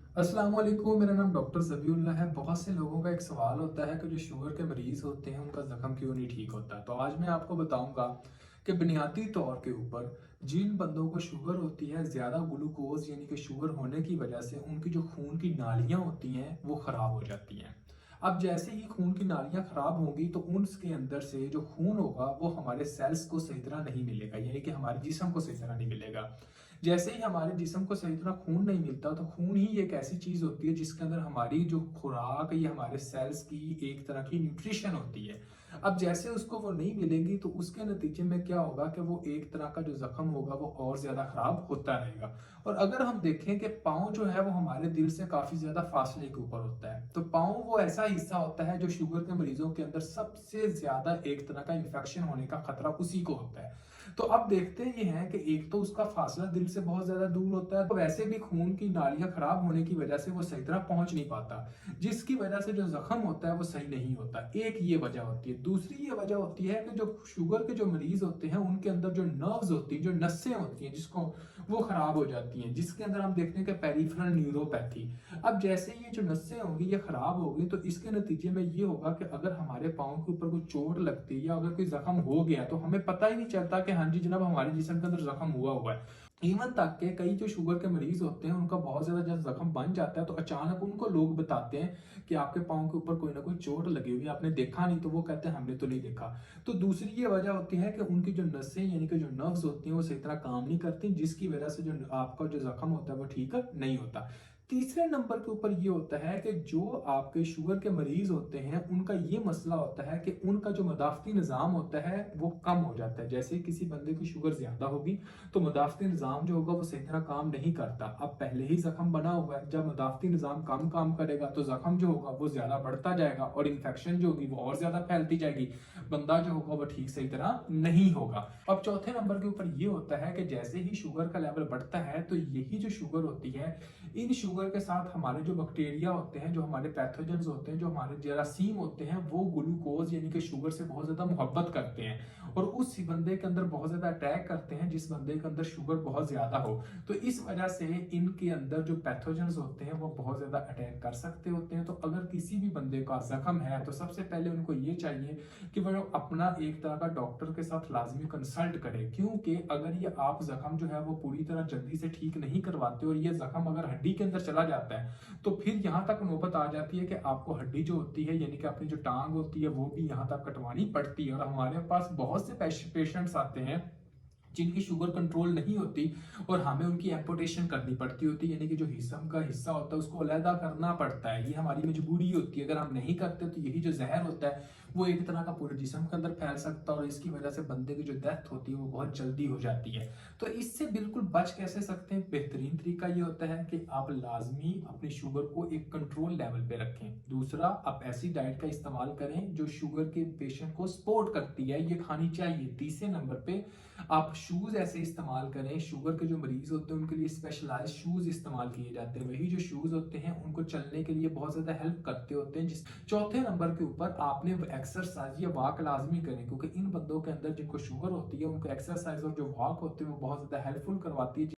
अस्सलाम वालेकुम, मेरा नाम डॉक्टर ज़बीउल्लाह है। बहुत से लोगों का एक सवाल होता है कि जो शुगर के मरीज़ होते हैं उनका ज़ख्म क्यों नहीं ठीक होता। तो आज मैं आपको बताऊंगा कि बुनियादी तौर के ऊपर जिन बंदों को शुगर होती है, ज़्यादा ग्लूकोज यानी कि शुगर होने की वजह से उनकी जो खून की नालियाँ होती हैं वो ख़राब हो जाती हैं। अब जैसे ही खून की नालियाँ ख़राब होंगी तो उसके अंदर से जो खून होगा वो हमारे सेल्स को सही तरह नहीं मिलेगा, यानी कि हमारे जिस्म को सही तरह नहीं मिलेगा। जैसे ही हमारे जिस्म को सही तरह खून नहीं मिलता तो खून ही एक ऐसी चीज होती है जिसके अंदर हमारी जो खुराक या हमारे सेल्स की एक तरह की न्यूट्रिशन होती है। अब जैसे उसको वो नहीं मिलेगी तो उसके नतीजे में क्या होगा कि वो एक तरह का जो जख्म होगा वो और ज्यादा खराब होता रहेगा। और अगर हम देखें कि पाँव जो है वो हमारे दिल से काफी ज्यादा फासले के ऊपर होता है, तो पाँव वो ऐसा हिस्सा होता है जो शुगर के मरीजों के अंदर सबसे ज्यादा एक तरह का इन्फेक्शन होने का खतरा उसी को होता है। तो अब देखते ये हैं कि एक तो उसका फासला दिल से बहुत ज्यादा दूर होता है, तो वैसे भी खून की नालियां खराब होने की वजह से वो सही तरह पहुंच नहीं पाता, जिसकी वजह से जो जख्म होता है वो सही नहीं होता। एक ये वजह होती है। दूसरी ये वजह होती है कि जो शुगर के जो मरीज होते हैं उनके अंदर जो नर्व्स होती हैं, जो नसें होती हैं, जिसको वो खराब हो जाती हैं, जिसके अंदर हम देखते हैं कि पेरिफेरल न्यूरोपैथी। अब जैसे ये जो नसें होंगी ये खराब होगी तो इसके नतीजे में ये होगा कि अगर हमारे पाँव के ऊपर कोई चोट लगती है या अगर कोई जख्म हो गया तो हमें पता ही नहीं चलता कि हाँ जी जनाब हमारे जिस्म के अंदर जख्म हुआ है। इवन तक के कई जो शुगर के मरीज होते हैं उनका बहुत ज्यादा जब जख्म बन जाता है तो अचानक उनको लोग बताते हैं कि आपके पाँव के ऊपर कोई ना कोई चोट लगी हुई है, आपने देखा नहीं, तो वो कहते हैं हमने तो नहीं देखा। तो दूसरी ये वजह होती है कि उनकी जो नसें यानी कि जो नर्व्स होती हैं वो सही तरह काम नहीं करती, जिसकी वजह से जो आपका जो जख्म होता है वो ठीक नहीं होता। तीसरे नंबर के ऊपर ये होता है कि जो आपके शुगर के मरीज होते हैं उनका ये मसला होता है कि उनका जो मदाफ़ती निज़ाम होता है वो कम हो जाता है। जैसे किसी बंदे की शुगर ज़्यादा होगी तो मदाफ़ती निज़ाम जो होगा वो सही तरह काम नहीं करता। अब पहले ही ज़ख्म बना हुआ है, जब मदाफ़ती निज़ाम कम काम करेगा तो ज़ख्म जो होगा वो ज़्यादा बढ़ता जाएगा और इन्फेक्शन जो होगी वो और ज़्यादा फैलती जाएगी। बंदा जो होगा वो ठीक सही तरह नहीं होगा। अब चौथे नंबर के ऊपर ये होता है कि जैसे ही शुगर का लेवल बढ़ता है तो यही जो शुगर होती है, इन शुगर के साथ हमारे जो बैक्टीरिया होते हैं, जो हमारे पैथोजेंस होते हैं, जो हमारे जरासीम होते हैं, वो ग्लूकोज यानी कि शुगर से बहुत ज्यादा मोहब्बत करते हैं और उस बंदे के अंदर बहुत ज्यादा अटैक करते हैं जिस बंदे के अंदर शुगर बहुत ज्यादा हो। तो इस वजह से इनके अंदर जो पैथोजेंस होते हैं वो बहुत ज्यादा अटैक कर सकते होते हैं। तो अगर किसी भी बंदे का जख्म है तो सबसे पहले उनको ये चाहिए कि वो अपना एक तरह का डॉक्टर के साथ लाजमी कंसल्ट करें, क्योंकि अगर ये आप जख्म जो है वो पूरी तरह जल्दी से ठीक नहीं करवाते और ये जख्म अगर हड्डी के अंदर चला जाता है तो फिर यहाँ तक नौबत आ जाती है कि आपको हड्डी जो होती है यानी कि अपनी जो टांग होती है वो भी यहाँ तक कटवानी पड़ती है। और हमारे पास बहुत से पेशेंट्स आते हैं जिनकी शुगर कंट्रोल नहीं होती और हमें उनकी एम्पुटेशन करनी पड़ती होती है, यानी कि जो जिस्म का हिस्सा होता है उसको अलहदा करना पड़ता है। ये हमारी मजबूरी होती है, अगर हम नहीं करते तो यही जो जहर होता है वो एक तरह का पूरे जिस्म के अंदर फैल सकता है और इसकी वजह से बंदे की जो डेथ होती है वो बहुत जल्दी हो जाती है। तो इससे बिल्कुल बच कैसे सकते हैं? बेहतरीन तरीका ये होता है कि आप लाजमी अपनी शुगर को एक कंट्रोल लेवल पे रखें। दूसरा, आप ऐसी डाइट का इस्तेमाल करें जो शुगर के पेशेंट को सपोर्ट करती है, ये खानी चाहिए। तीसरे नंबर पे आप शूज ऐसे इस्तेमाल करें, शुगर के जो मरीज होते हैं उनके लिए स्पेशलाइज्ड शूज इस्तेमाल किए जाते हैं। वही जो शूज होते हैं उनको चलने के लिए बहुत ज्यादा हेल्प करते होते हैं। जिस चौथे नंबर के ऊपर आपने एक्सरसाइज या वॉक लाजमी करें, क्योंकि इन बंदों के अंदर जिनको शुगर होती है उनको एक्सरसाइज और जो वॉक होती है वो बहुत ज्यादा हेल्पफुल करवाती है।